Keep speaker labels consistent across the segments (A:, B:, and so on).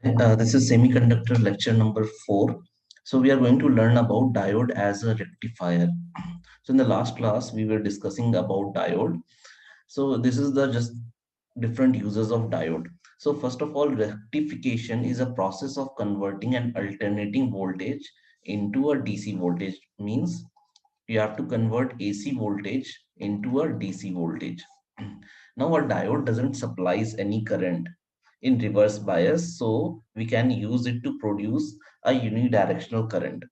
A: This is semiconductor lecture number 4. So we are going to learn about diode as a rectifier. So in the last class we were discussing about diode. So this is the just different uses of diode. So first of all, rectification is a process of converting an alternating voltage into a DC voltage. Means you have to convert AC voltage into a DC voltage. Now a diode doesn't supplies any current in reverse bias, so we can use it to produce a unidirectional current.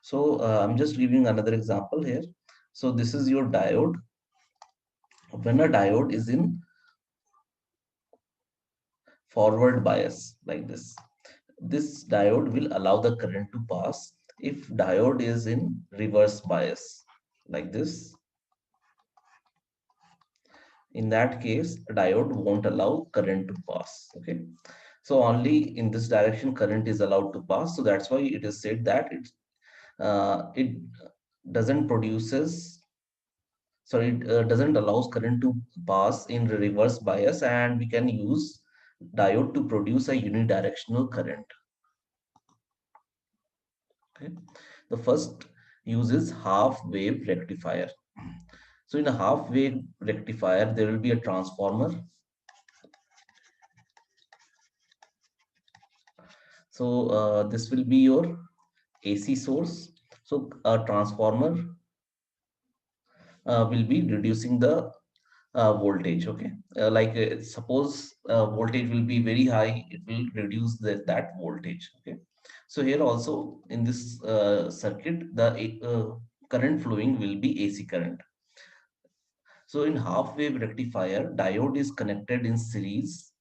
A: So I'm just giving another example here. So this is your diode. When a diode is in forward bias like this diode will allow the current to pass. If diode is in reverse bias like this, in that case, diode won't allow current to pass. Okay. So only in this direction current is allowed to pass. So that's why it is said that it doesn't produces, sorry, it doesn't allows current to pass in reverse bias, and we can use diode to produce a unidirectional current. Okay. The first use is half wave rectifier. So in a half wave rectifier, there will be a transformer. So this will be your AC source. So a transformer will be reducing the voltage. Okay, suppose voltage will be very high, it will reduce that voltage. Okay, so here also in this circuit, the current flowing will be AC current. So in half wave rectifier, diode is connected in series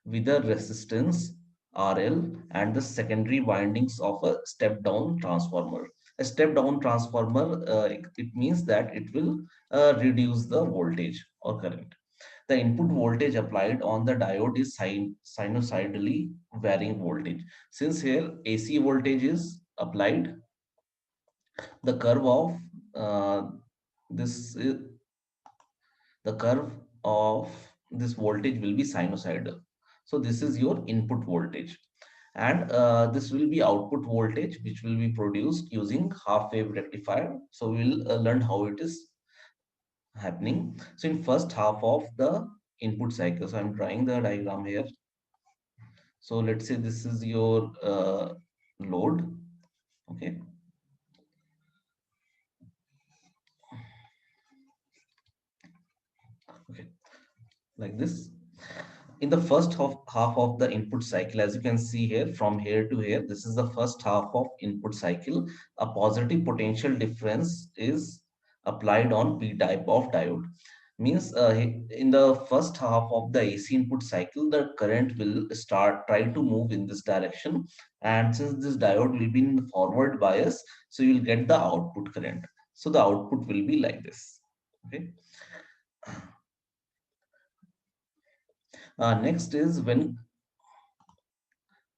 A: with the resistance RL and the secondary windings of a step down transformer. A step down transformer, it means that it will reduce the voltage or current. The input voltage applied on the diode is sinusoidally varying voltage. Since here AC voltage is applied, the curve of this is, the curve of this voltage will be sinusoidal. So this is your input voltage, and this will be output voltage which will be produced using half wave rectifier. So we'll learn how it is happening. So in first half of the input cycle, so I'm drawing the diagram here. So let's say this is your load. Okay, okay, like this. In the first half of the input cycle, as you can see here, from here to here, this is the first half of input cycle. A positive potential difference is applied on p type of diode. Means in the first half of the AC input cycle, the current will start try to move in this direction, and since this diode will be in forward bias, so you will get the output current. So the output will be like this. Okay. Next is when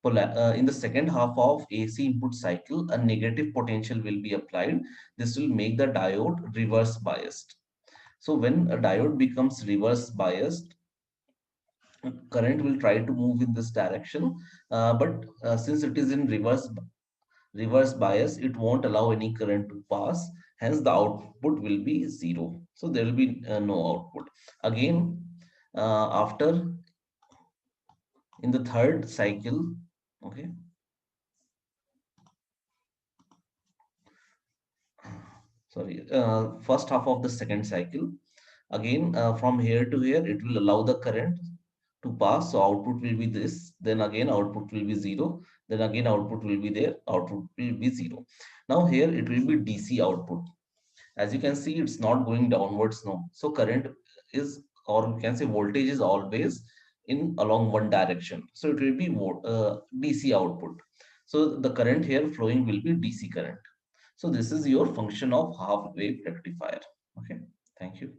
A: in the second half of AC input cycle, a negative potential will be applied. This will make the diode reverse biased. So when a diode becomes reverse biased, current will try to move in this direction, but since it is in reverse bias, it won't allow any current to pass. Hence, the output will be zero. So there will be no output. Again, after in the third cycle, okay. Sorry, first half of the second cycle. Again, from here to here, it will allow the current to pass. So output will be this. Then again, output will be zero. Then again, output will be there. Output will be zero. Now here it will be DC output. As you can see, it's not going downwards now. So current is, or we can say voltage is always in along one direction. So it will be DC output. So the current here flowing will be DC current. So this is your function of half wave rectifier. Okay, thank you.